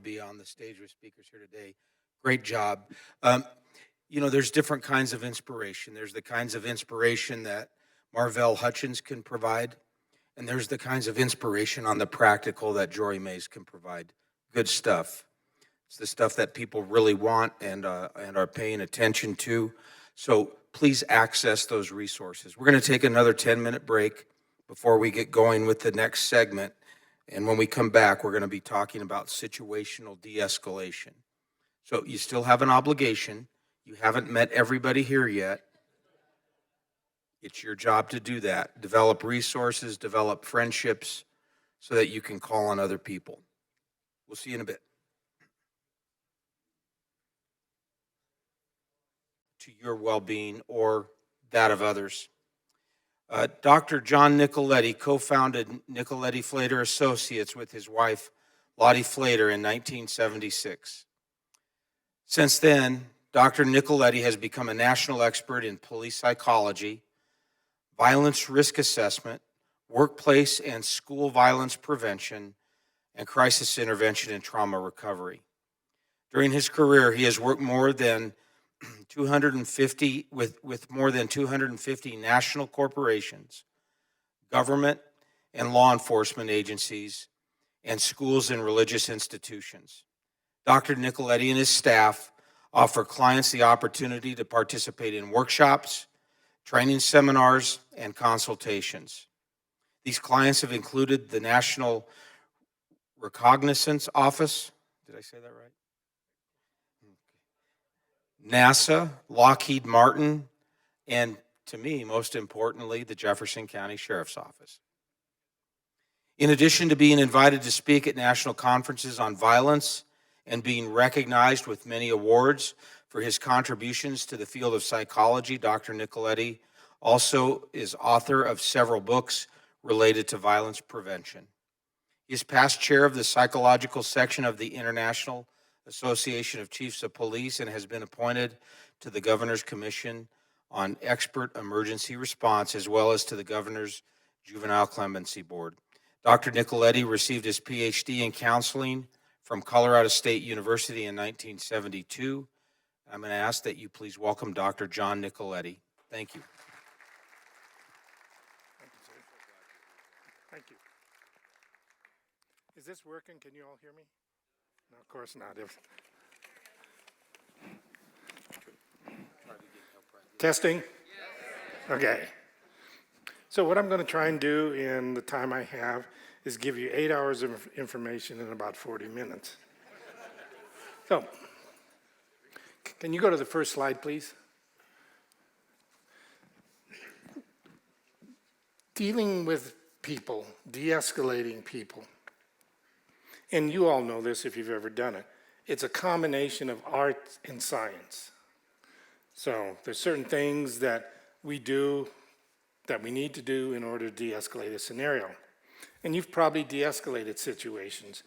Be on the stage with speakers here today. Great job. There's different kinds of inspiration. There's the kinds of inspiration that Marvell Hutchins can provide, and there's the kinds of inspiration on the practical that Jory Mays can provide. Good stuff. It's the stuff that people really want and are paying attention to. So please access those resources. We're going to take another 10-minute break before we get going with the next segment. And when we come back, we're going to be talking about situational de-escalation. So you still have an obligation. You haven't met everybody here yet. It's your job to do that. Develop resources, develop friendships so that you can call on other people. We'll see you in a bit. To your well-being or that of others. Dr. John Nicoletti co-founded Nicoletti-Flater Associates with his wife, Lottie Flater, in 1976. Since then, Dr. Nicoletti has become a national expert in police psychology, violence risk assessment, workplace and school violence prevention, and crisis intervention and trauma recovery. During his career, he has worked more than 250 with more than 250 national corporations, government and law enforcement agencies, and schools and religious institutions. Dr. Nicoletti and his staff offer clients the opportunity to participate in workshops, training seminars, and consultations. These clients have included the National Reconnaissance Office. Did I say that right? NASA, Lockheed Martin, and to me, most importantly, the Jefferson County Sheriff's Office. In addition to being invited to speak at national conferences on violence and being recognized with many awards for his contributions to the field of psychology, Dr. Nicoletti also is author of several books related to violence prevention. He is past chair of the psychological section of the International Association of Chiefs of Police and has been appointed to the Governor's Commission on Expert Emergency Response as well as to the Governor's Juvenile Clemency Board. Dr. Nicoletti received his PhD in counseling from Colorado State University in 1972. I'm going to ask that you please welcome Dr. John Nicoletti. Thank you. Thank you, sir. Thank you. Is this working? Can you all hear me? No, of course not. Testing? Okay. So what I'm going to try and do in the time I have is give you 8 hours of information in about 40 minutes. So, can you go to the first slide, please? Dealing with people, de-escalating people. And you all know this if you've ever done it. It's a combination of art and science. So there's certain things that we do that we need to do in order to de-escalate a scenario. And you've probably de-escalated situations.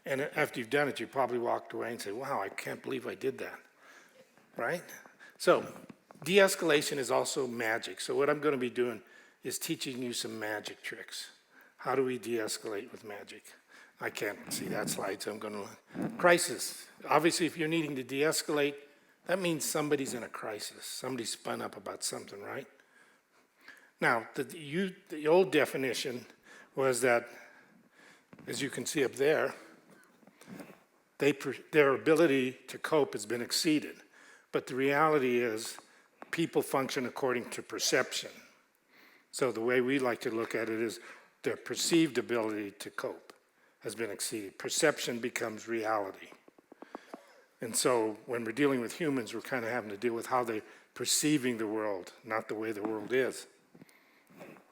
And after you've done it, you probably walked away and said, wow, I can't believe I did that, right? So de-escalation is also magic. So what I'm going to be doing is teaching you some magic tricks. How do we de-escalate with magic? I can't see that slide, so I'm going to... Crisis. Obviously, if you're needing to de-escalate, that means somebody's in a crisis. Somebody spun up about something, right? Now, the old definition was that, as you can see up there, their ability to cope has been exceeded. But the reality is people function according to perception. So the way we like to look at it is their perceived ability to cope has been exceeded. Perception becomes reality. And so when we're dealing with humans, we're kind of having to deal with how they're perceiving the world, not the way the world is.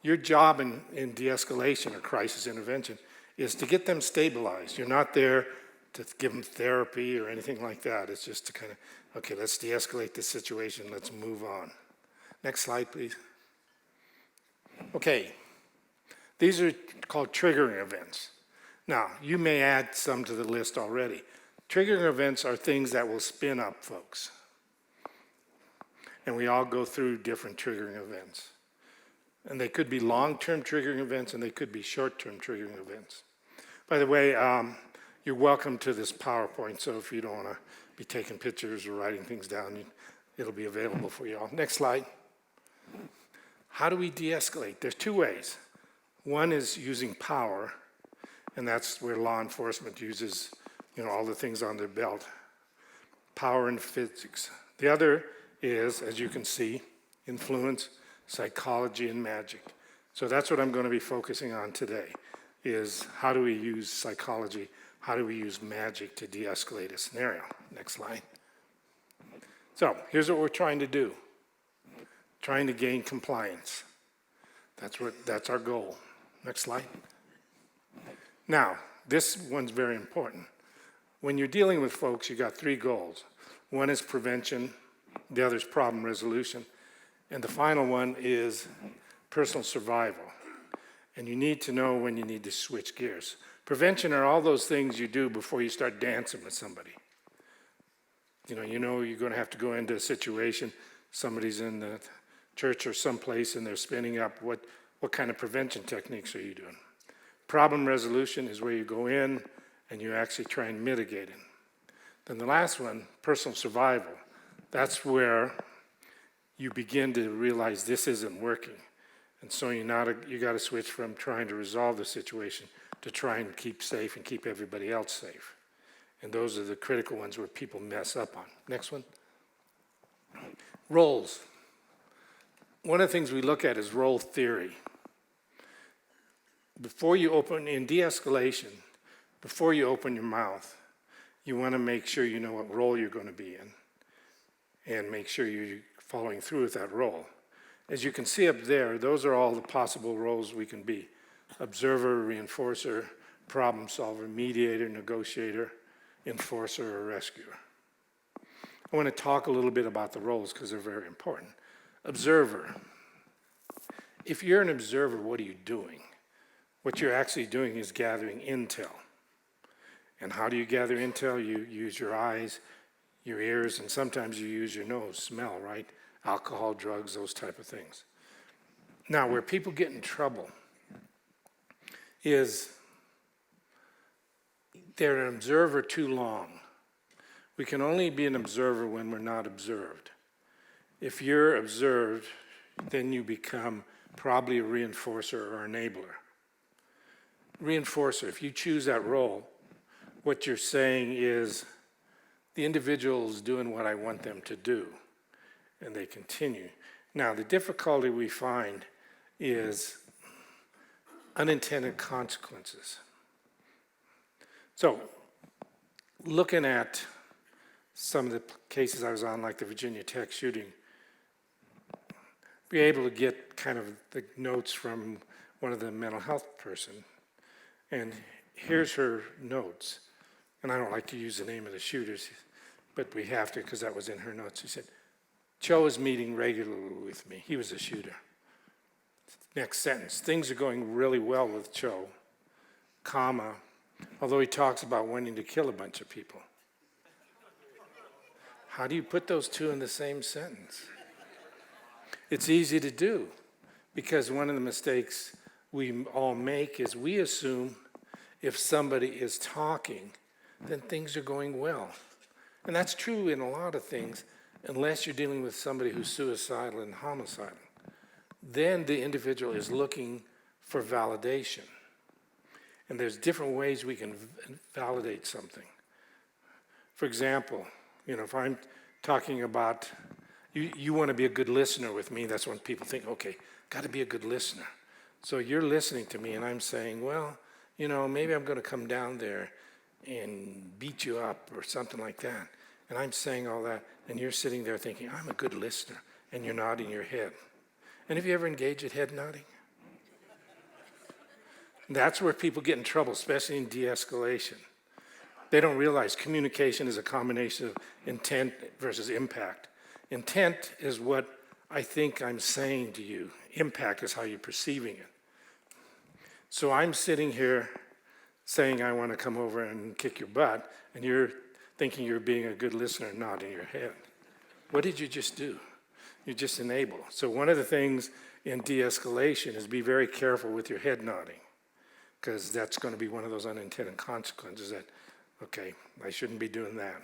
Your job in de-escalation or crisis intervention is to get them stabilized. You're not there to give them therapy or anything like that. It's just to kind of, okay, let's de-escalate this situation, let's move on. Next slide, please. Okay, these are called triggering events. Now, you may add some to the list already. Triggering events are things that will spin up folks. And we all go through different triggering events. And they could be long-term triggering events and they could be short-term triggering events. By the way, You're welcome to this PowerPoint, so if you don't want to be taking pictures or writing things down, it'll be available for you all. Next slide. How do we de-escalate? There's two ways. One is using power, and that's where law enforcement uses, all the things on their belt. Power and physics. The other is, as you can see, influence, psychology, and magic. So that's what I'm going to be focusing on today, is how do we use psychology, how do we use magic to de-escalate a scenario? Next slide. So here's what we're trying to do. Trying to gain compliance. That's our goal. Next slide. Now, this one's very important. When you're dealing with folks, you got three goals. One is prevention, the other is problem resolution, and the final one is personal survival. And you need to know when you need to switch gears. Prevention are all those things you do before you start dancing with somebody. You know you're going to have to go into a situation, somebody's in the church or someplace and they're spinning up, what kind of prevention techniques are you doing? Problem resolution is where you go in and you actually try and mitigate it. Then the last one, personal survival, that's where you begin to realize this isn't working. And so you got to switch from trying to resolve the situation to try and keep safe and keep everybody else safe. And those are the critical ones where people mess up on. Next one. Roles. One of the things we look at is role theory. Before you open, in de-escalation, before you open your mouth, you want to make sure you know what role you're going to be in and make sure you're following through with that role. As you can see up there, those are all the possible roles we can be. Observer, reinforcer, problem solver, mediator, negotiator, enforcer, or rescuer. I want to talk a little bit about the roles because they're very important. Observer. If you're an observer, what are you doing? What you're actually doing is gathering intel. And how do you gather intel? You use your eyes, your ears, and sometimes you use your nose, smell, right? Alcohol, drugs, those type of things. Now, where people get in trouble is they're an observer too long. We can only be an observer when we're not observed. If you're observed, then you become probably a reinforcer or enabler. Reinforcer, if you choose that role, what you're saying is the individual is doing what I want them to do, and they continue. Now, the difficulty we find is unintended consequences. So, looking at some of the cases I was on, like the Virginia Tech shooting, be able to get kind of the notes from one of the mental health person. And here's her notes. And I don't like to use the name of the shooters, but we have to because that was in her notes. She said, Cho is meeting regularly with me. He was a shooter. Next sentence, things are going really well with Cho, comma, although he talks about wanting to kill a bunch of people. How do you put those two in the same sentence? It's easy to do because one of the mistakes we all make is we assume if somebody is talking, then things are going well. And that's true in a lot of things, unless you're dealing with somebody who's suicidal and homicidal. Then the individual is looking for validation. And there's different ways we can validate something. For example, if I'm talking about, you want to be a good listener with me, that's when people think, okay, got to be a good listener. So you're listening to me and I'm saying, well, maybe I'm going to come down there and beat you up or something like that. And I'm saying all that, and you're sitting there thinking, I'm a good listener, and you're nodding your head. And have you ever engaged at head nodding? That's where people get in trouble, especially in de-escalation. They don't realize communication is a combination of intent versus impact. Intent is what I think I'm saying to you. Impact is how you're perceiving it. So I'm sitting here saying I want to come over and kick your butt, and you're thinking you're being a good listener and nodding your head. What did you just do? You just enable. So one of the things in de-escalation is be very careful with your head nodding, because that's going to be one of those unintended consequences that Okay, I shouldn't be doing that.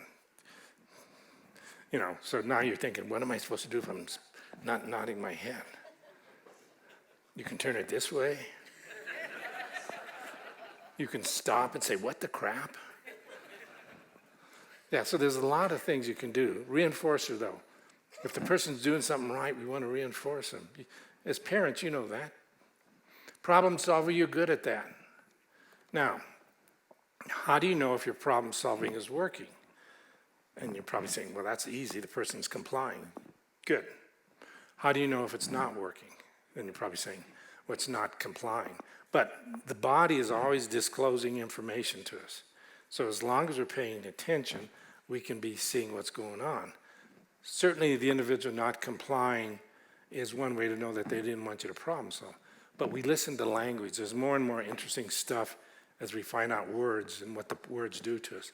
So now you're thinking, what am I supposed to do if I'm not nodding my head? You can turn it this way. You can stop and say, what the crap? Yeah, so there's a lot of things you can do. Reinforcer, though. If the person's doing something right, we want to reinforce them. As parents, you know that. Problem solver, you're good at that. Now, how do you know if your problem solving is working? And you're probably saying, well, that's easy. The person's complying. Good. How do you know if it's not working? And you're probably saying, well, it's not complying. But the body is always disclosing information to us. So as long as we're paying attention, we can be seeing what's going on. Certainly the individual not complying is one way to know that they didn't want you to problem solve. But we listen to language. There's more and more interesting stuff as we find out words and what the words do to us.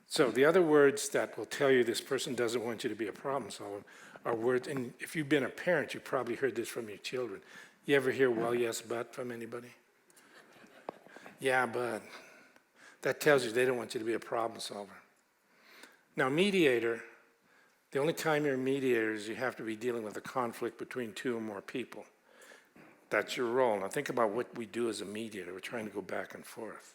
So the other words that will tell you this person doesn't want you to be a problem solver are words, and if you've been a parent, you probably heard this from your children. You ever hear well, yes, but from anybody? Yeah, but. That tells you they don't want you to be a problem solver. Now, mediator, the only time you're a mediator is you have to be dealing with a conflict between two or more people. That's your role. Now think about what we do as a mediator. We're trying to go back and forth.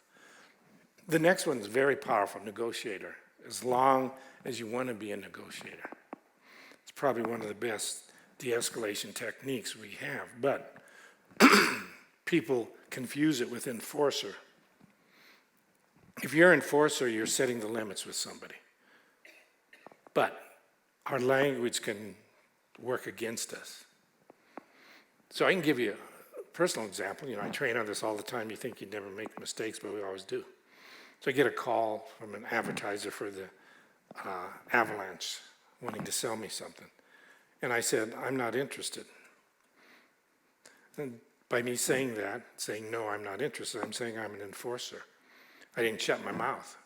The next one is very powerful, negotiator, as long as you want to be a negotiator. It's probably one of the best de-escalation techniques we have, but people confuse it with enforcer. If you're an enforcer, you're setting the limits with somebody. But our language can work against us. So I can give you a personal example. I train on this all the time. You think you'd never make mistakes, but we always do. So I get a call from an advertiser for the Avalanche wanting to sell me something. And I said, I'm not interested. And by me saying that, saying, no, I'm not interested, I'm saying I'm an enforcer. I didn't shut my mouth.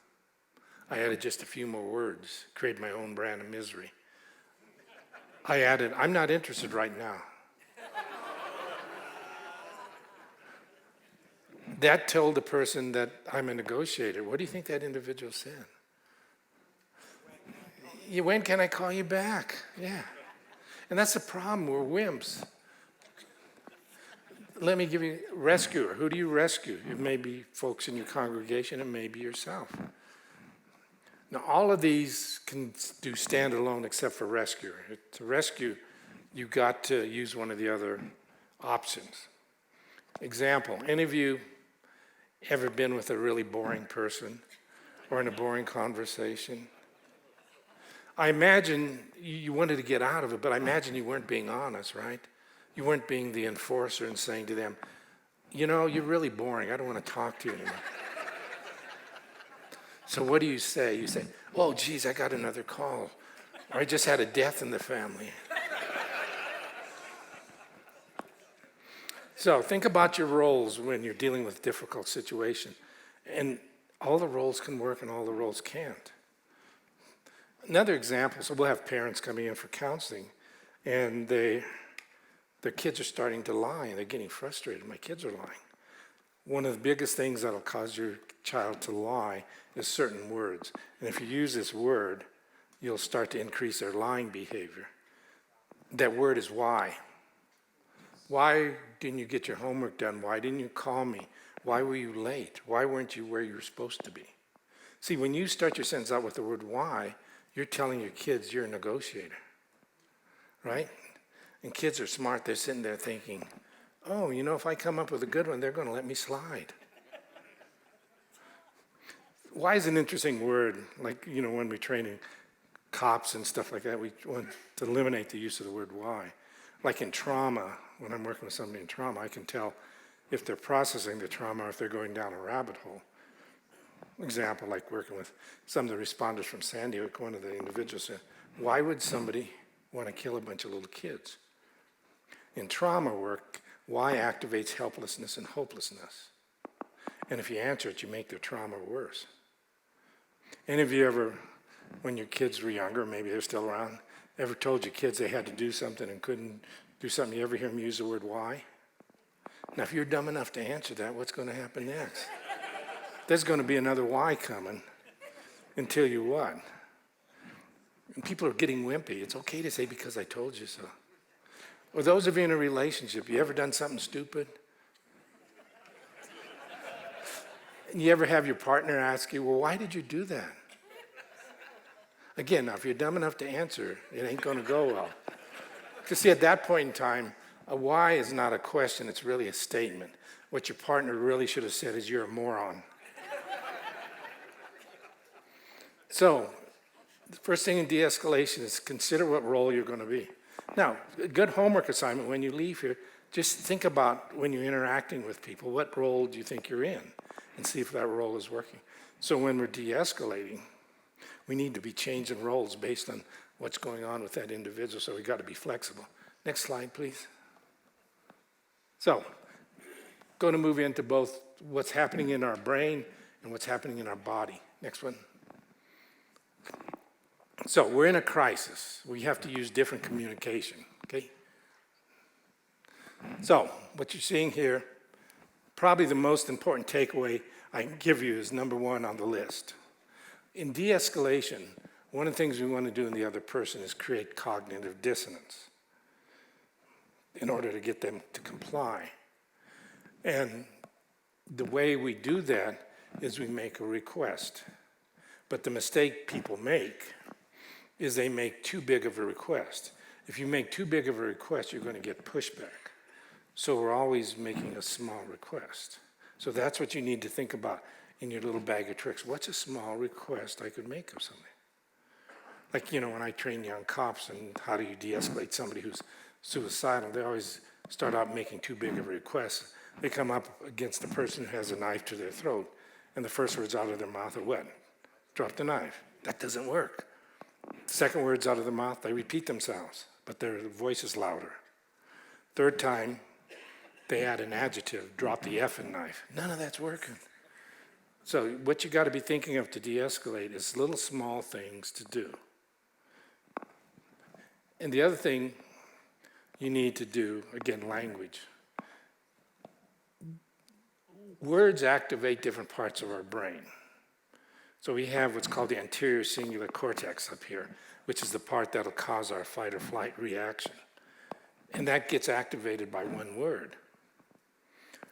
I added just a few more words, created my own brand of misery. I added, I'm not interested right now. That told the person that I'm a negotiator. What do you think that individual said? When can I call you back? Yeah. And that's the problem, we're wimps. Let me give you rescuer. Who do you rescue? It may be folks in your congregation, it may be yourself. Now, all of these can do standalone except for rescuer. To rescue, you've got to use one of the other options. Example, any of you ever been with a really boring person or in a boring conversation? I imagine you wanted to get out of it, but I imagine you weren't being honest, right? You weren't being the enforcer and saying to them, you're really boring. I don't want to talk to you anymore. So what do you say? You say, oh, geez, I got another call. Or I just had a death in the family. So think about your roles when you're dealing with a difficult situation. And all the roles can work and all the roles can't. Another example, so we'll have parents coming in for counseling, and their kids are starting to lie, and they're getting frustrated. My kids are lying. One of the biggest things that'll cause your child to lie is certain words. And if you use this word, you'll start to increase their lying behavior. That word is why. Why didn't you get your homework done? Why didn't you call me? Why were you late? Why weren't you where you were supposed to be? See, when you start your sentence out with the word why, you're telling your kids you're a negotiator, right? And kids are smart. They're sitting there thinking, oh, if I come up with a good one, they're going to let me slide. Why is an interesting word? Like, when we're training cops and stuff like that, we want to eliminate the use of the word why. Like in trauma, when I'm working with somebody in trauma, I can tell if they're processing the trauma or if they're going down a rabbit hole. Example, like working with some of the responders from Sandy Hook, one of the individuals said, why would somebody want to kill a bunch of little kids? In trauma work, why activates helplessness and hopelessness? And if you answer it, you make their trauma worse. Any of you ever, when your kids were younger, maybe they're still around, ever told your kids they had to do something and couldn't do something? You ever hear them use the word why? Now, if you're dumb enough to answer that, what's going to happen next? There's going to be another why coming. until you what? And people are getting wimpy. It's okay to say, because I told you so. Or those of you in a relationship, you ever done something stupid? And you ever have your partner ask you, well, why did you do that? Again, now, if you're dumb enough to answer, it ain't going to go well. Because see, at that point in time, a why is not a question, it's really a statement. What your partner really should have said is, you're a moron. So, the first thing in de-escalation is consider what role you're going to be. Now, a good homework assignment when you leave here, just think about when you're interacting with people, what role do you think you're in? And see if that role is working. So when we're de-escalating, we need to be changing roles based on what's going on with that individual, so we've got to be flexible. Next slide, please. So, going to move into both what's happening in our brain and what's happening in our body. Next one. So, we're in a crisis. We have to use different communication, okay? So, what you're seeing here, probably the most important takeaway I can give you is number one on the list. In de-escalation, one of the things we want to do in the other person is create cognitive dissonance in order to get them to comply. And the way we do that is we make a request. But the mistake people make is they make too big of a request. If you make too big of a request, you're going to get pushback. So we're always making a small request. So that's what you need to think about in your little bag of tricks. What's a small request I could make of somebody? Like, you know, when I train young cops and how do you de-escalate somebody who's suicidal, they always start out making too big of a request. They come up against the person who has a knife to their throat, and the first words out of their mouth are what? Drop the knife. That doesn't work. Second words out of the mouth, they repeat themselves, but their voice is louder. Third time, they add an adjective, drop the effing knife. None of that's working. So what you got to be thinking of to de-escalate is little small things to do. And the other thing you need to do, again, language. Words activate different parts of our brain. So we have what's called the anterior cingulate cortex up here, which is the part that'll cause our fight or flight reaction. And that gets activated by one word.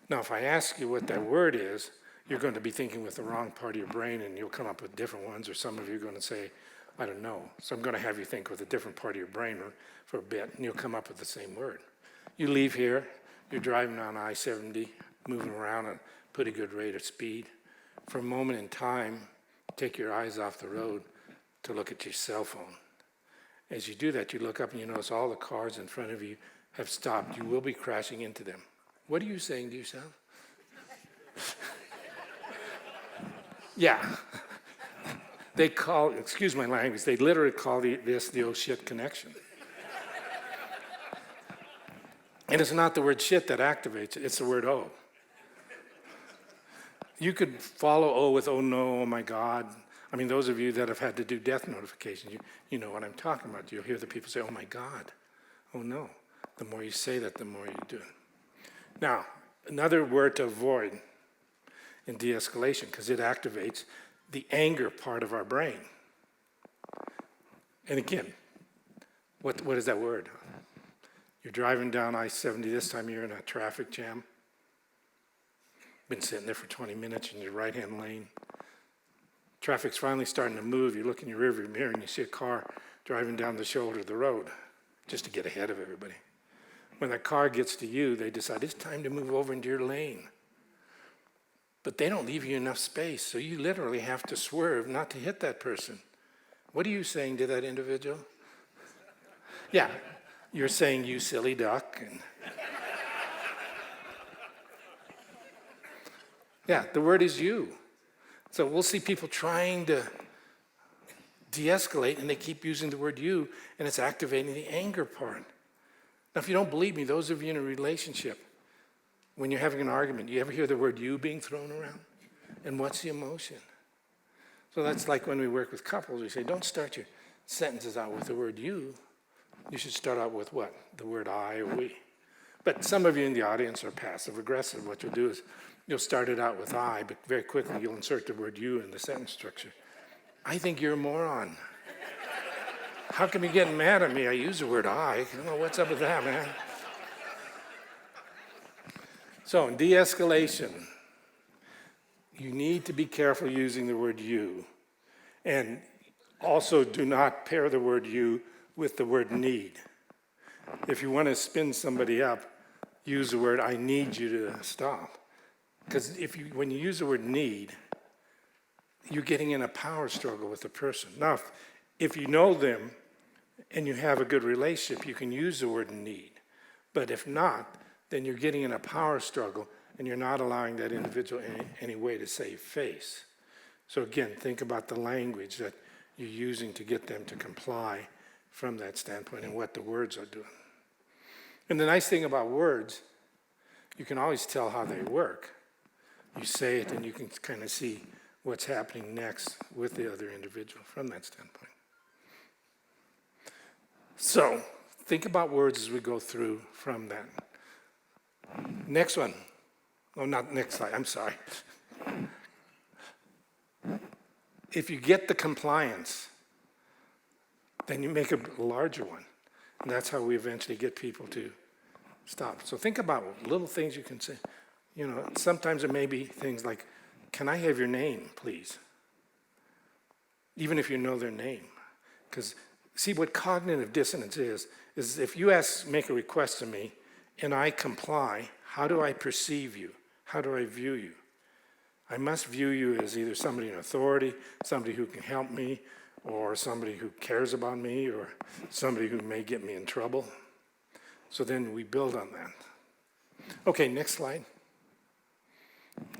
Now, if I ask you what that word is, you're going to be thinking with the wrong part of your brain, and you'll come up with different ones, or some of you are going to say, I don't know. So I'm going to have you think with a different part of your brain for a bit, and you'll come up with the same word. You leave here, you're driving on I-70, moving around at a pretty good rate of speed. For a moment in time, take your eyes off the road to look at your cell phone. As you do that, you look up and you notice all the cars in front of you have stopped. You will be crashing into them. What are you saying to yourself? Yeah. They call, excuse my language, they literally call this the oh shit connection. And it's not the word shit that activates it, it's the word oh. You could follow oh with oh no, oh my God. I mean, those of you that have had to do death notifications, you know what I'm talking about. You'll hear the people say, oh my God, oh no. The more you say that, the more you do it. Now, another word to avoid in de-escalation, because it activates the anger part of our brain. And again, what is that word? You're driving down I-70, this time you're in a traffic jam. Been sitting there for 20 minutes in your right-hand lane. Traffic's finally starting to move. You look in your rearview mirror and you see a car driving down the shoulder of the road just to get ahead of everybody. When that car gets to you, they decide it's time to move over into your lane. But they don't leave you enough space, so you literally have to swerve not to hit that person. What are you saying to that individual? Yeah, you're saying, you silly duck. And yeah, the word is you. So we'll see people trying to de-escalate, and they keep using the word you, and it's activating the anger part. Now, if you don't believe me, those of you in a relationship, when you're having an argument, you ever hear the word you being thrown around? And what's the emotion? So that's like when we work with couples, we say, don't start your sentences out with the word you. You should start out with what? The word I or we. But some of you in the audience are passive aggressive. What you'll do is you'll start it out with I, but very quickly you'll insert the word you in the sentence structure. I think you're a moron. How come you getting mad at me? I use the word I. I don't know what's up with that, man. So in de-escalation, you need to be careful using the word you. And also do not pair the word you with the word need. If you want to spin somebody up, use the word I need you to stop. Because when you use the word need, you're getting in a power struggle with the person. Now, if you know them and you have a good relationship, you can use the word need. But if not, then you're getting in a power struggle and you're not allowing that individual any way to save face. So again, think about the language that you're using to get them to comply from that standpoint and what the words are doing. And the nice thing about words, you can always tell how they work. You say it and you can kind of see what's happening next with the other individual from that standpoint. So think about words as we go through from that. Next one. Oh, not next slide, I'm sorry. If you get the compliance, then you make a larger one. And that's how we eventually get people to stop. So think about little things you can say. You know, sometimes it may be things like, can I have your name, please? Even if you know their name. Because see, what cognitive dissonance is if you make a request to me and I comply, how do I perceive you? How do I view you? I must view you as either somebody in authority, somebody who can help me, or somebody who cares about me, or somebody who may get me in trouble. So then we build on that. Okay, next slide.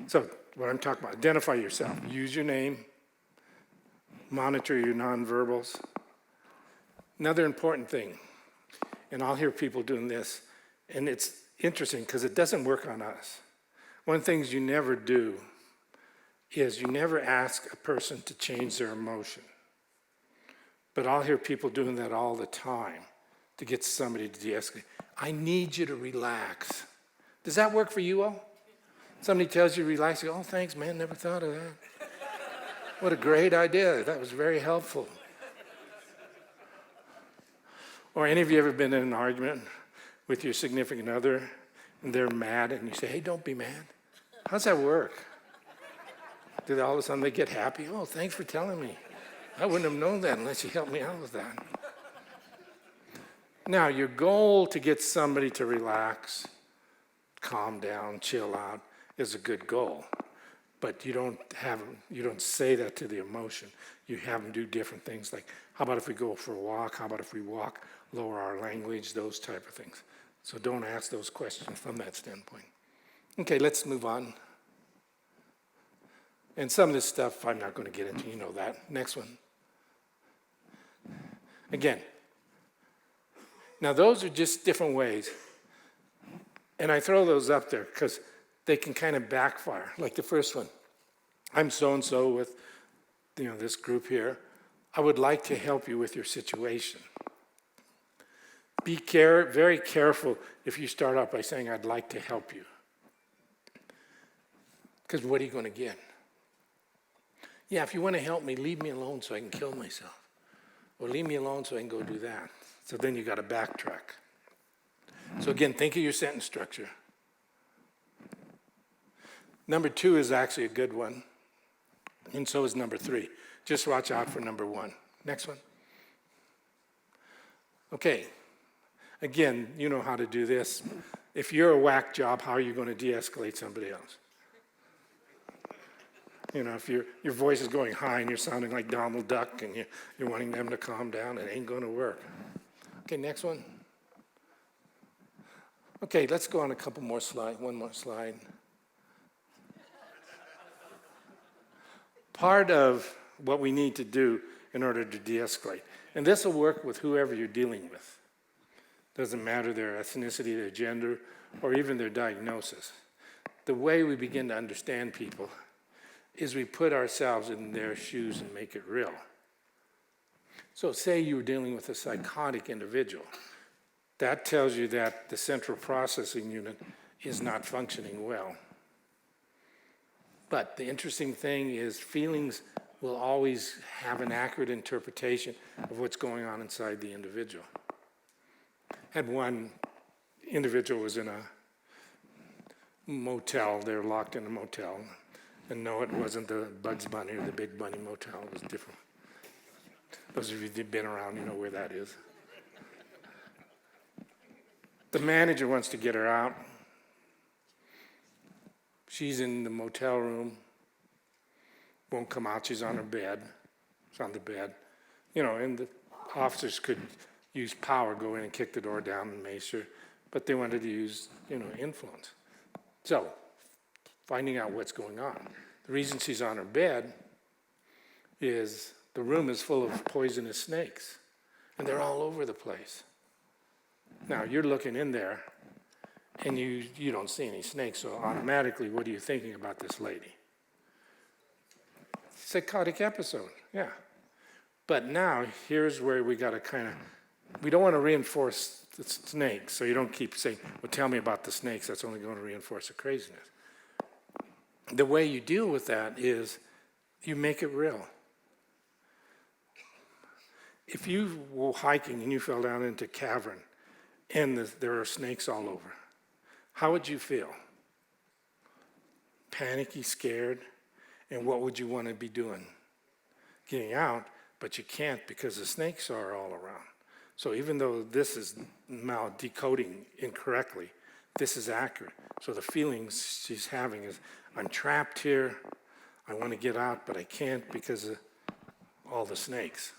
So what I'm talking about, identify yourself. Use your name. Monitor your nonverbals. Another important thing, and I'll hear people doing this, and it's interesting because it doesn't work on us. One of the things you never do is you never ask a person to change their emotion. But I'll hear people doing that all the time to get somebody to de-escalate. I need you to relax. Does that work for you all? Somebody tells you to relax, you go, oh, thanks, man, never thought of that. What a great idea. That was very helpful. Or any of you ever been in an argument with your significant other and they're mad and you say, hey, don't be mad. How's that work? Do all of a sudden they get happy? Oh, thanks for telling me. I wouldn't have known that unless you helped me out with that. Now, your goal to get somebody to relax, calm down, chill out is a good goal. But you don't say that to the emotion. You have them do different things like, how about if we go for a walk? How about if we walk, lower our language, those type of things. So don't ask those questions from that standpoint. Okay, let's move on. And some of this stuff I'm not going to get into, you know that. Next one. Again, now those are just different ways. And I throw those up there because they can kind of backfire. Like the first one, I'm so-and-so with this group here. I would like to help you with your situation. Be very careful if you start out by saying, I'd like to help you. Because what are you going to get? Yeah, if you want to help me, leave me alone so I can kill myself. Or leave me alone so I can go do that. So then you got to backtrack. So again, think of your sentence structure. Number 2 is actually a good one. And so is number 3. Just watch out for number 1. Next one. Okay. Again, you know how to do this. If you're a whack job, how are you going to de-escalate somebody else? If your voice is going high and you're sounding like Donald Duck and you're wanting them to calm down, it ain't going to work. Okay, next one. Okay, let's go on a couple more slides. One more slide. Part of what we need to do in order to de-escalate, and this will work with whoever you're dealing with. Doesn't matter their ethnicity, their gender, or even their diagnosis. The way we begin to understand people is we put ourselves in their shoes and make it real. So say you're dealing with a psychotic individual. That tells you that the central processing unit is not functioning well. But the interesting thing is feelings will always have an accurate interpretation of what's going on inside the individual. Had one individual was in a motel, they were locked in a motel, and no, it wasn't the Bugs Bunny or the Big Bunny Motel, it was different. Those of you who've been around, you know where that is. The manager wants to get her out. She's in the motel room, won't come out, she's on her bed. She's on the bed. You know, and the officers could use power, go in and kick the door down and mace her, but they wanted to use, influence. So, finding out what's going on. The reason she's on her bed is the room is full of poisonous snakes, and they're all over the place. Now, you're looking in there, and you don't see any snakes, so automatically, what are you thinking about this lady? Psychotic episode, yeah. But now, here's where we got to we don't want to reinforce the snakes, so you don't keep saying, well, tell me about the snakes, that's only going to reinforce the craziness. The way you deal with that is you make it real. If you were hiking and you fell down into a cavern and there are snakes all over, how would you feel? Panicky, scared, and what would you want to be doing? Getting out, but you can't because the snakes are all around. So even though this is now decoding incorrectly, this is accurate. So the feelings she's having is, I'm trapped here, I want to get out, but I can't because of all the snakes.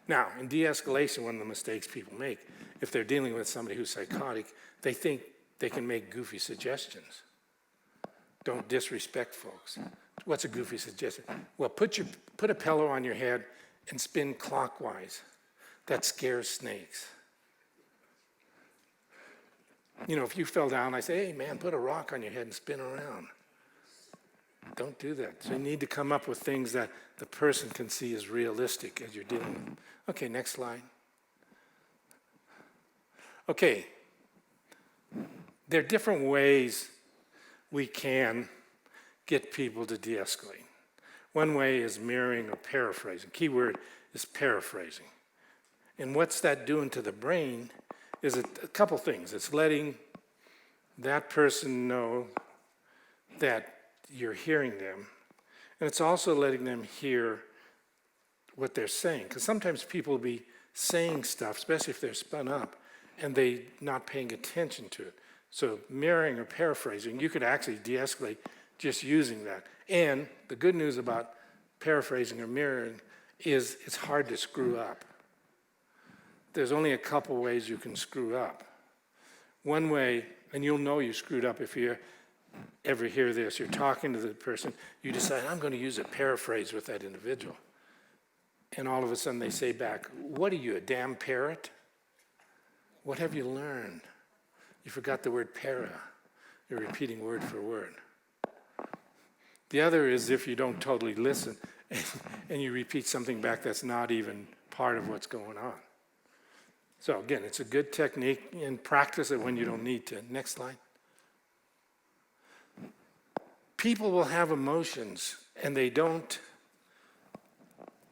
Now, in de-escalation, one of the mistakes people make, if they're dealing with somebody who's psychotic, they think they can make goofy suggestions. Don't disrespect folks. What's a goofy suggestion? Well, put a pillow on your head and spin clockwise. That scares snakes. If you fell down, I say, hey, man, put a rock on your head and spin around. Don't do that. So you need to come up with things that the person can see as realistic as you're dealing with them. Okay, next slide. Okay. There are different ways we can get people to de-escalate. One way is mirroring or paraphrasing. Key word is paraphrasing. And what's that doing to the brain is a couple things. It's letting that person know that you're hearing them. And it's also letting them hear what they're saying. Because sometimes people will be saying stuff, especially if they're spun up, and they're not paying attention to it. So mirroring or paraphrasing, you could actually de-escalate just using that. And the good news about paraphrasing or mirroring is it's hard to screw up. There's only a couple ways you can screw up. One way, and you'll know you screwed up if you ever hear this, you're talking to the person, you decide, I'm going to use a paraphrase with that individual. And all of a sudden they say back, what are you, a damn parrot? What have you learned? You forgot the word para. You're repeating word for word. The other is if you don't totally listen and you repeat something back that's not even part of what's going on. So again, it's a good technique, and practice it when you don't need to. Next slide. People will have emotions, and they don't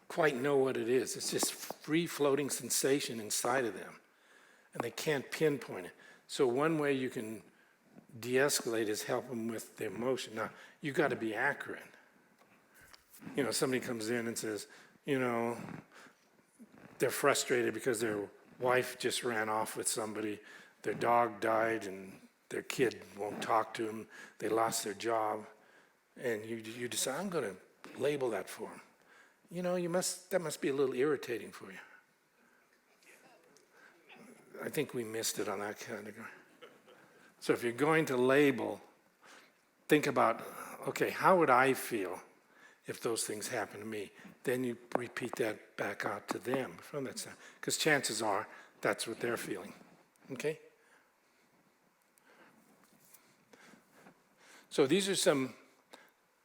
quite know what it is. It's just free-floating sensation inside of them, and they can't pinpoint it. So one way you can de-escalate is help them with the emotion. Now, you've got to be accurate. Somebody comes in and says, they're frustrated because their wife just ran off with somebody, their dog died, and their kid won't talk to them, they lost their job, and you decide, I'm going to label that for them. That must be a little irritating for you. I think we missed it on that category. So if you're going to label, think about, okay, how would I feel if those things happen to me? Then you repeat that back out to them from that side, because chances are that's what they're feeling, okay? So these are some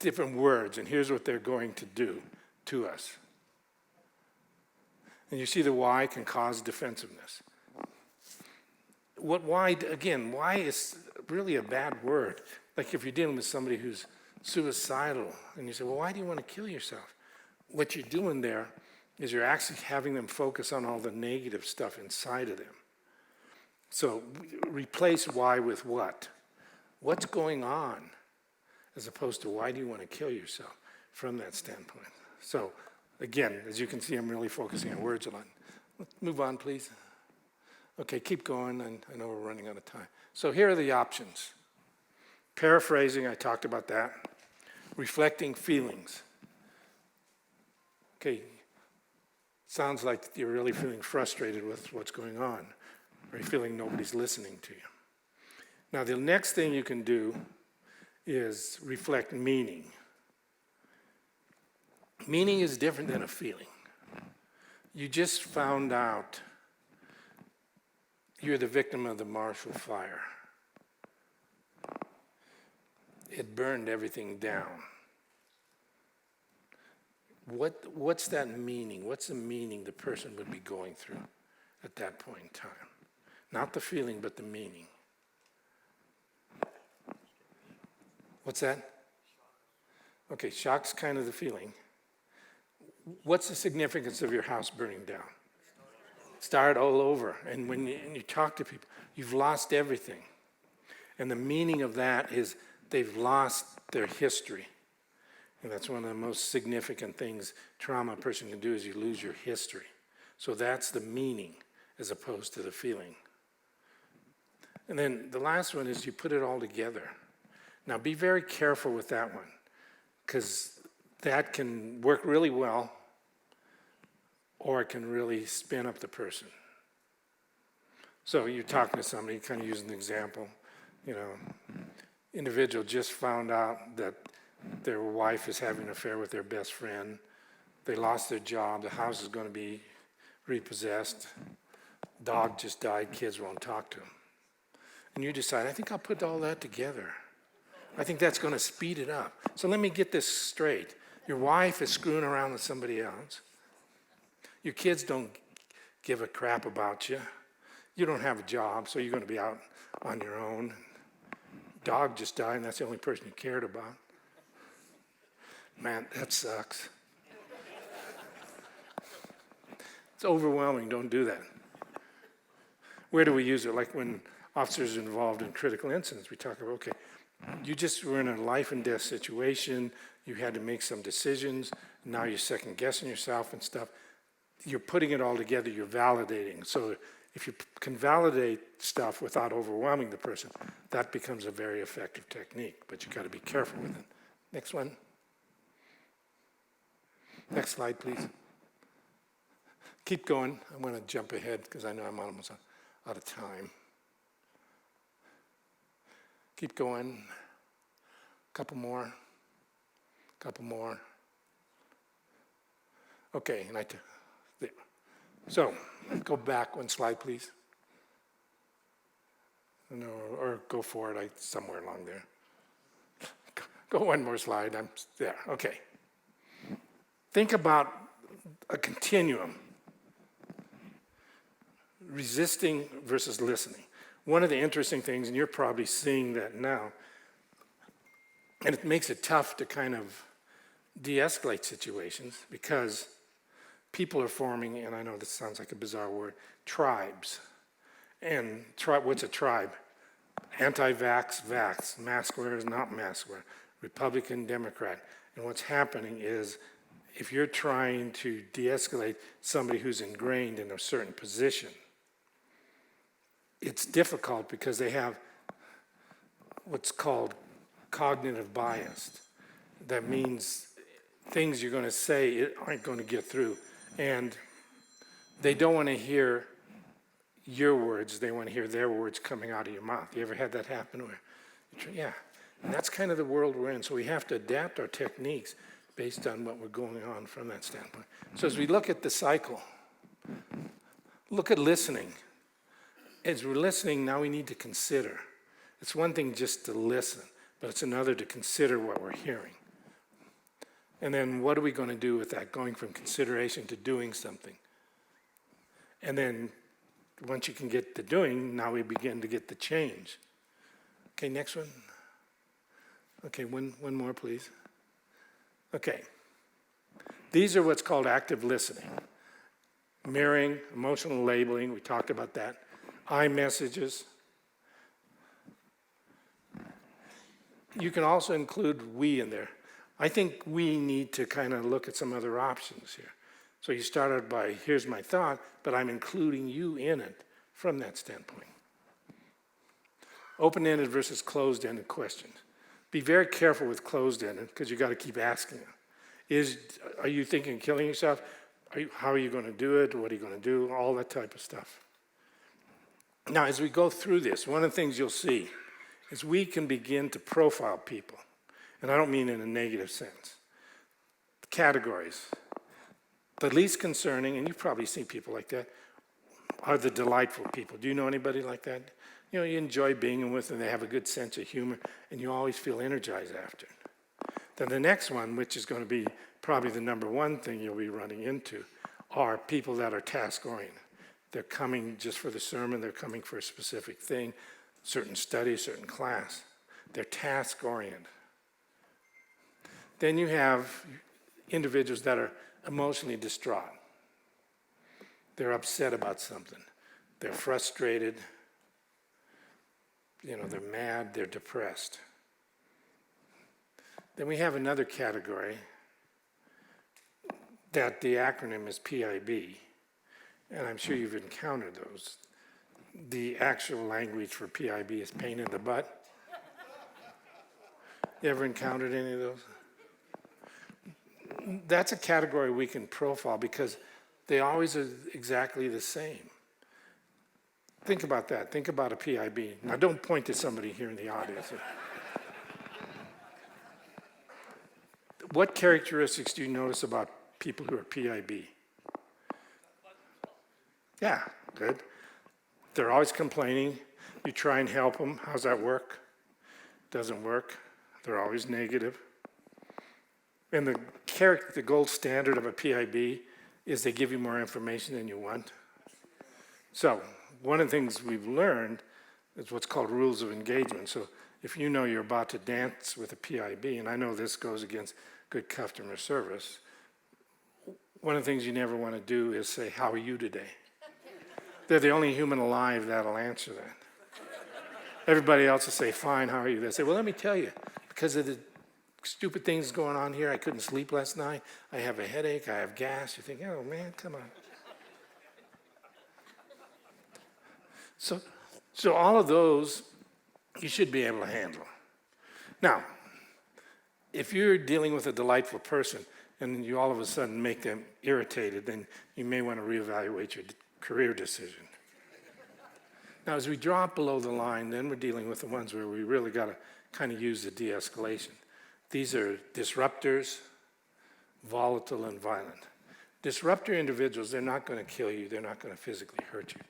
different words, and here's what they're going to do to us. And you see the why can cause defensiveness. Why is really a bad word. Like if you're dealing with somebody who's suicidal, and you say, well, why do you want to kill yourself? what you're doing there is you're actually having them focus on all the negative stuff inside of them. So replace why with what. What's going on, as opposed to why do you want to kill yourself from that standpoint. So again, as you can see, I'm really focusing on words a lot. Let's move on, please. Okay, keep going. I know we're running out of time. So here are the options. Paraphrasing, I talked about that. Reflecting feelings. Okay, sounds like you're really feeling frustrated with what's going on, or you're feeling nobody's listening to you. Now, the next thing you can do is reflect meaning. Meaning is different than a feeling. You just found out you're the victim of the Marshall Fire. It burned everything down. What's that meaning? What's the meaning the person would be going through at that point in time? Not the feeling, but the meaning. What's that? Okay, shock's kind of the feeling. What's the significance of your house burning down? Start all over. And when you talk to people, you've lost everything. And the meaning of that is they've lost their history. And that's one of the most significant things trauma a person can do is you lose your history. So that's the meaning as opposed to the feeling. And then the last one is you put it all together. Now be very careful with that one, because that can work really well, or it can really spin up the person. So you're talking to somebody, kind of using an example, individual just found out that their wife is having an affair with their best friend. They lost their job. The house is going to be repossessed. Dog just died. Kids won't talk to him. And you decide, I think I'll put all that together. I think that's going to speed it up. So let me get this straight. Your wife is screwing around with somebody else. Your kids don't give a crap about you. You don't have a job, so you're going to be out on your own. Dog just died, and that's the only person you cared about. Man, that sucks. It's overwhelming. Don't do that. Where do we use it? Like when officers are involved in critical incidents, we talk about, okay, you just were in a life and death situation. You had to make some decisions. Now you're second guessing yourself and stuff. You're putting it all together. You're validating. So if you can validate stuff without overwhelming the person, that becomes a very effective technique. But you got to be careful with it. Next one. Next slide, please. Keep going. I'm going to jump ahead because I know I'm almost out of time. Keep going. Couple more. Couple more. Okay, there. So, go back one slide, please. No, or go forward, somewhere along there. Go one more slide. I'm there. Okay. Think about a continuum. Resisting versus listening. One of the interesting things, and you're probably seeing that now, and it makes it tough to kind of de-escalate situations because people are forming, and I know this sounds like a bizarre word, tribes. And what's a tribe? Anti-vax, vax, mask wearers, not mask wearers, Republican, Democrat. And what's happening is if you're trying to de-escalate somebody who's ingrained in a certain position, it's difficult because they have what's called cognitive bias. That means things you're going to say aren't going to get through. And they don't want to hear your words. They want to hear their words coming out of your mouth. You ever had that happen? Yeah. And that's kind of the world we're in. So we have to adapt our techniques based on what we're going on from that standpoint. So as we look at the cycle, look at listening. As we're listening, now we need to consider. It's one thing just to listen, but it's another to consider what we're hearing. And then what are we going to do with that, going from consideration to doing something? And then once you can get the doing, now we begin to get the change. Okay, next one. Okay, one more, please. Okay. These are what's called active listening. Mirroring, emotional labeling, we talked about that. iMessages. You can also include we in there. I think we need to kind of look at some other options here. So you start out by, here's my thought, but I'm including you in it from that standpoint. Open-ended versus closed-ended questions. Be very careful with closed-ended because you got to keep asking them. Are you thinking of killing yourself? How are you going to do it? What are you going to do? All that type of stuff. Now, as we go through this, one of the things you'll see is we can begin to profile people. And I don't mean in a negative sense. Categories. The least concerning, and you've probably seen people like that, are the delightful people. Do you know anybody like that? You know, you enjoy being with them, they have a good sense of humor, and you always feel energized after it. Then the next one, which is going to be probably the number one thing you'll be running into, are people that are task-oriented. They're coming just for the sermon, they're coming for a specific thing, certain study, certain class. They're task-oriented. Then you have individuals that are emotionally distraught. They're upset about something. They're frustrated. You know, they're mad, they're depressed. Then we have another category that the acronym is PIB, and I'm sure you've encountered those. The actual language for PIB is pain in the butt. You ever encountered any of those? That's a category we can profile because they always are exactly the same. Think about that. Think about a PIB. Now, don't point to somebody here in the audience. What characteristics do you notice about people who are PIB? Yeah, good. They're always complaining. You try and help them. How's that work? Doesn't work. They're always negative. And the gold standard of a PIB is they give you more information than you want. So one of the things we've learned is what's called rules of engagement. So if you know you're about to dance with a PIB, and I know this goes against good customer service, one of the things you never want to do is say, how are you today? They're the only human alive that'll answer that. Everybody else will say, fine, how are you? They say, well, let me tell you, because of the stupid things going on here, I couldn't sleep last night, I have a headache, I have gas. You think, oh man, come on. So all of those you should be able to handle. Now, if you're dealing with a delightful person and you all of a sudden make them irritated, then you may want to reevaluate your career decision. Now, as we drop below the line, then we're dealing with the ones where we really got to kind of use the de-escalation. These are disruptors, volatile, and violent. Disruptor individuals, they're not going to kill you. They're not going to physically hurt you.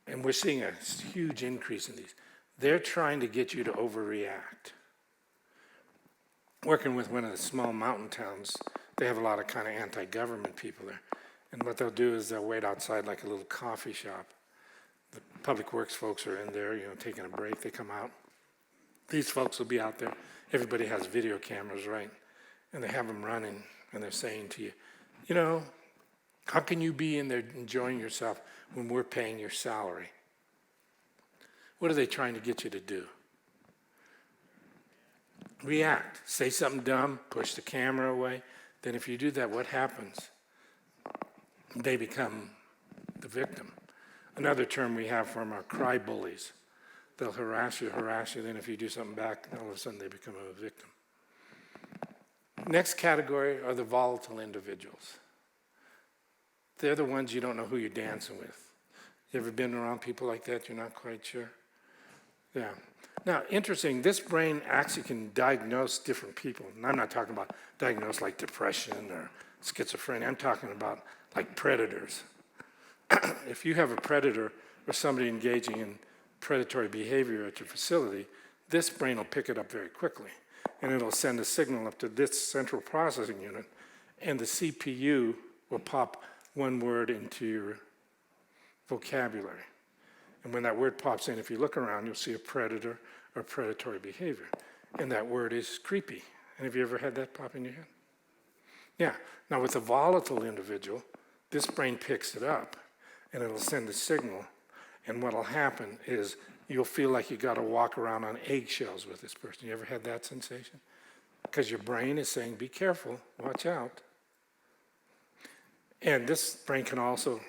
And we're seeing a huge increase in these. They're trying to get you to overreact. Working with one of the small mountain towns, they have a lot of kind of anti-government people there. And what they'll do is they'll wait outside like a little coffee shop. The public works folks are in there, taking a break. They come out. These folks will be out there. Everybody has video cameras, right? And they have them running, and they're saying to you, how can you be in there enjoying yourself when we're paying your salary? What are they trying to get you to do? React. Say something dumb, push the camera away. Then if you do that, what happens? They become the victim. Another term we have for them are cry bullies. They'll harass you, then if you do something back, all of a sudden they become a victim. Next category are the volatile individuals. They're the ones you don't know who you're dancing with. You ever been around people like that? You're not quite sure? Yeah. Now, interesting, this brain actually can diagnose different people. And I'm not talking about diagnose like depression or schizophrenia. I'm talking about like predators. If you have a predator or somebody engaging in predatory behavior at your facility, this brain will pick it up very quickly. And it'll send a signal up to this central processing unit, and the CPU will pop one word into your vocabulary. And when that word pops in, if you look around, you'll see a predator or predatory behavior. And that word is creepy. And have you ever had that pop in your head? Yeah. Now with a volatile individual, this brain picks it up and it'll send a signal. And what'll happen is you'll feel like you got to walk around on eggshells with this person. You ever had that sensation? Because your brain is saying, be careful, watch out. And this brain can also,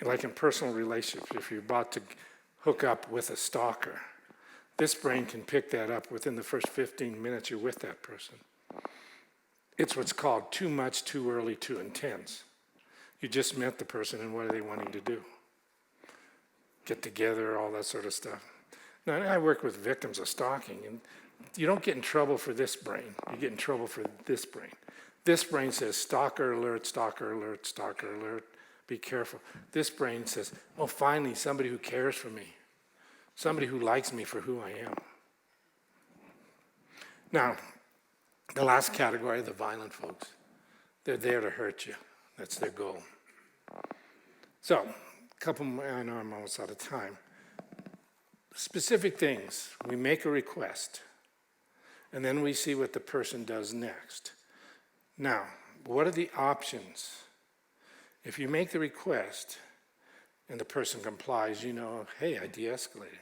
like in personal relationships, if you're about to hook up with a stalker, this brain can pick that up within the first 15 minutes you're with that person. It's what's called too much, too early, too intense. You just met the person, and what are they wanting to do? Get together, all that sort of stuff. Now, I work with victims of stalking, and you don't get in trouble for this brain. You get in trouble for this brain. This brain says, stalker alert, stalker alert, stalker alert, be careful. This brain says, oh, finally, somebody who cares for me, somebody who likes me for who I am. Now, the last category, the violent folks. They're there to hurt you. That's their goal. So, a couple more, I know I'm almost out of time. Specific things. We make a request, and then we see what the person does next. Now, what are the options? If you make the request and the person complies, you know, hey, I de-escalated.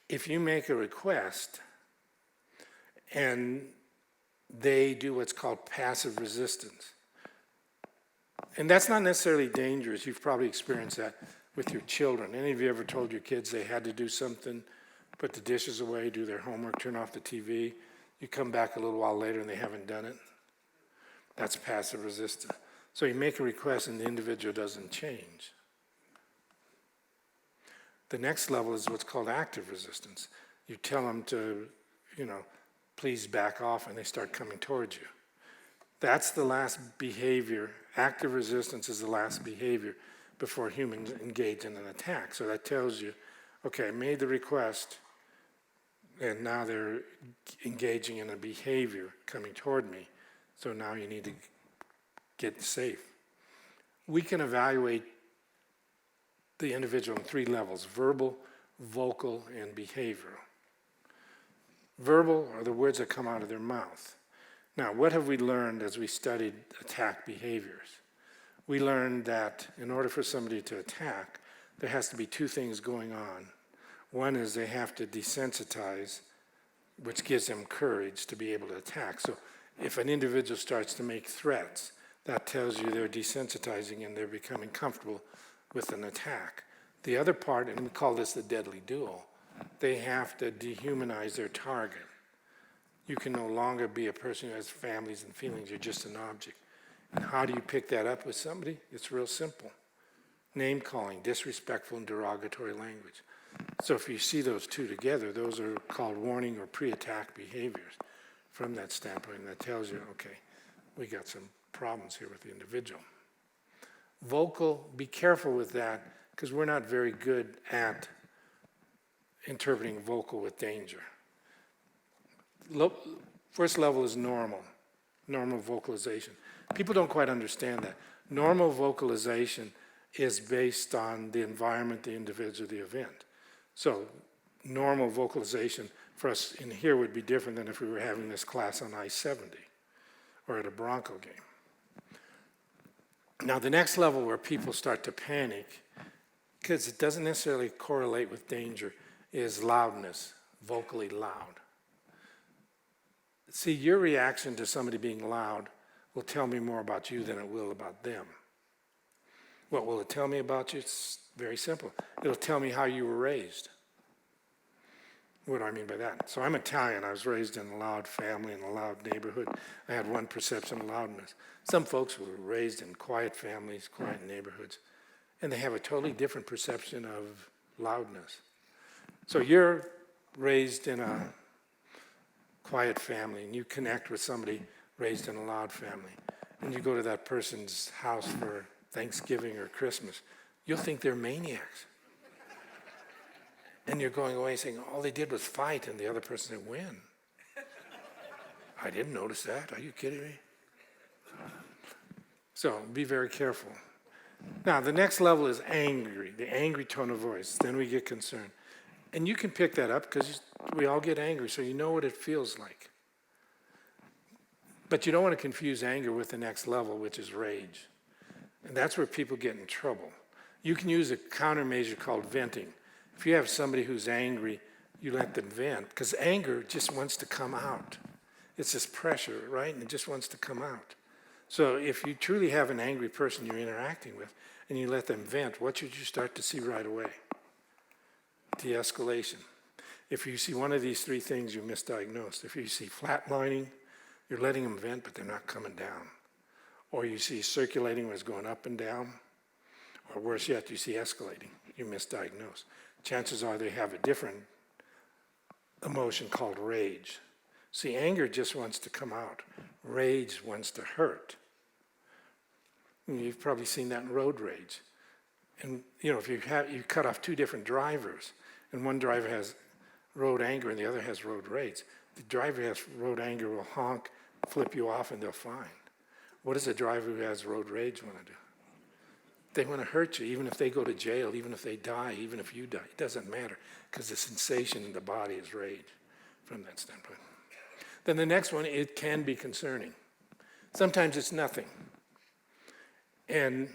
If you make a request and they do what's called passive resistance, and that's not necessarily dangerous. You've probably experienced that with your children. Any of you ever told your kids they had to do something, put the dishes away, do their homework, turn off the TV? You come back a little while later and they haven't done it? That's passive resistance. So you make a request and the individual doesn't change. The next level is what's called active resistance. You tell them to, please back off, and they start coming towards you. That's the last behavior. Active resistance is the last behavior before humans engage in an attack. So that tells you, okay, I made the request, and now they're engaging in a behavior coming toward me. So now you need to get safe. We can evaluate the individual on 3 levels: verbal, vocal, and behavioral. Verbal are the words that come out of their mouth. Now, what have we learned as we studied attack behaviors? We learned that in order for somebody to attack, there has to be 2 things going on. One is they have to desensitize, which gives them courage to be able to attack. So if an individual starts to make threats, that tells you they're desensitizing and they're becoming comfortable with an attack. The other part, and we call this the deadly duel, they have to dehumanize their target. You can no longer be a person who has families and feelings. You're just an object. And how do you pick that up with somebody? It's real simple. Name calling, disrespectful and derogatory language. So if you see those 2 together, those are called warning or pre-attack behaviors. From that standpoint, that tells you, okay, we got some problems here with the individual. Vocal, be careful with that, because we're not very good at interpreting vocal with danger. First level is normal vocalization. People don't quite understand that. Normal vocalization is based on the environment, the individual, the event. So normal vocalization for us in here would be different than if we were having this class on I-70 or at a Bronco game. Now the next level where people start to panic, because it doesn't necessarily correlate with danger, is loudness, vocally loud. See, your reaction to somebody being loud will tell me more about you than it will about them. What will it tell me about you? It's very simple. It'll tell me how you were raised. What do I mean by that? So I'm Italian. I was raised in a loud family, in a loud neighborhood. I had one perception of loudness. Some folks were raised in quiet families, quiet neighborhoods, and they have a totally different perception of loudness. So you're raised in a quiet family, and you connect with somebody raised in a loud family, and you go to that person's house for Thanksgiving or Christmas, you'll think they're maniacs. And you're going away saying, all they did was fight, and the other person said, when? I didn't notice that. Are you kidding me? So be very careful. Now, the next level is angry, the angry tone of voice. Then we get concerned. And you can pick that up because we all get angry, so you know what it feels like. But you don't want to confuse anger with the next level, which is rage. And that's where people get in trouble. You can use a countermeasure called venting. If you have somebody who's angry, you let them vent, because anger just wants to come out. It's this pressure, right? And it just wants to come out. So if you truly have an angry person you're interacting with and you let them vent, what should you start to see right away? De-escalation. If you see one of these three things, you misdiagnosed. If you see flatlining, you're letting them vent, but they're not coming down. Or you see circulating where it's going up and down. Or worse yet, you see escalating. You misdiagnose. Chances are they have a different emotion called rage. See, anger just wants to come out. Rage wants to hurt. You've probably seen that in road rage. And if you cut off two different drivers, and one driver has road anger and the other has road rage, the driver who has road anger will honk, flip you off, and they're fine. What does a driver who has road rage want to do? They want to hurt you, even if they go to jail, even if they die, even if you die. It doesn't matter, because the sensation in the body is rage from that standpoint. Then the next one, it can be concerning. Sometimes it's nothing. And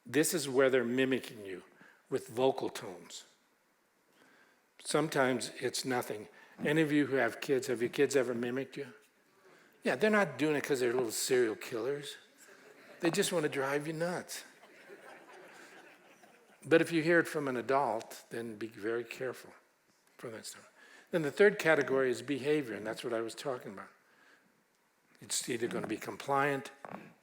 this is where they're mimicking you with vocal tones. Sometimes it's nothing. Any of you who have kids, have your kids ever mimicked you? Yeah, they're not doing it because they're little serial killers. They just want to drive you nuts. But if you hear it from an adult, then be very careful for that stuff. Then the third category is behavior, and that's what I was talking about. It's either going to be compliant,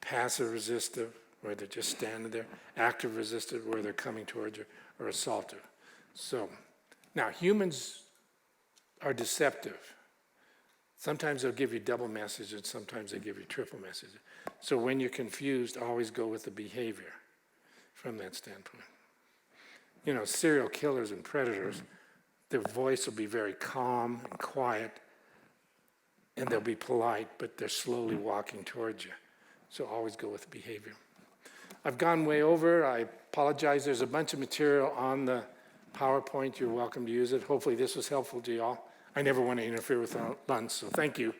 passive resistive, where they're just standing there, active resistive, where they're coming towards you, or assaultive. So, now humans are deceptive. Sometimes they'll give you double messages, and sometimes they give you triple messages. So when you're confused, always go with the behavior from that standpoint. Serial killers and predators, their voice will be very calm and quiet, and they'll be polite, but they're slowly walking towards you. So always go with the behavior. I've gone way over. I apologize. There's a bunch of material on the PowerPoint. You're welcome to use it. Hopefully this was helpful to you all. I never want to interfere with lunch, so thank you.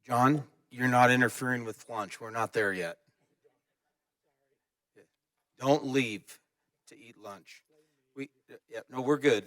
John, you're not interfering with lunch. We're not there yet. Don't leave to eat lunch. We're good.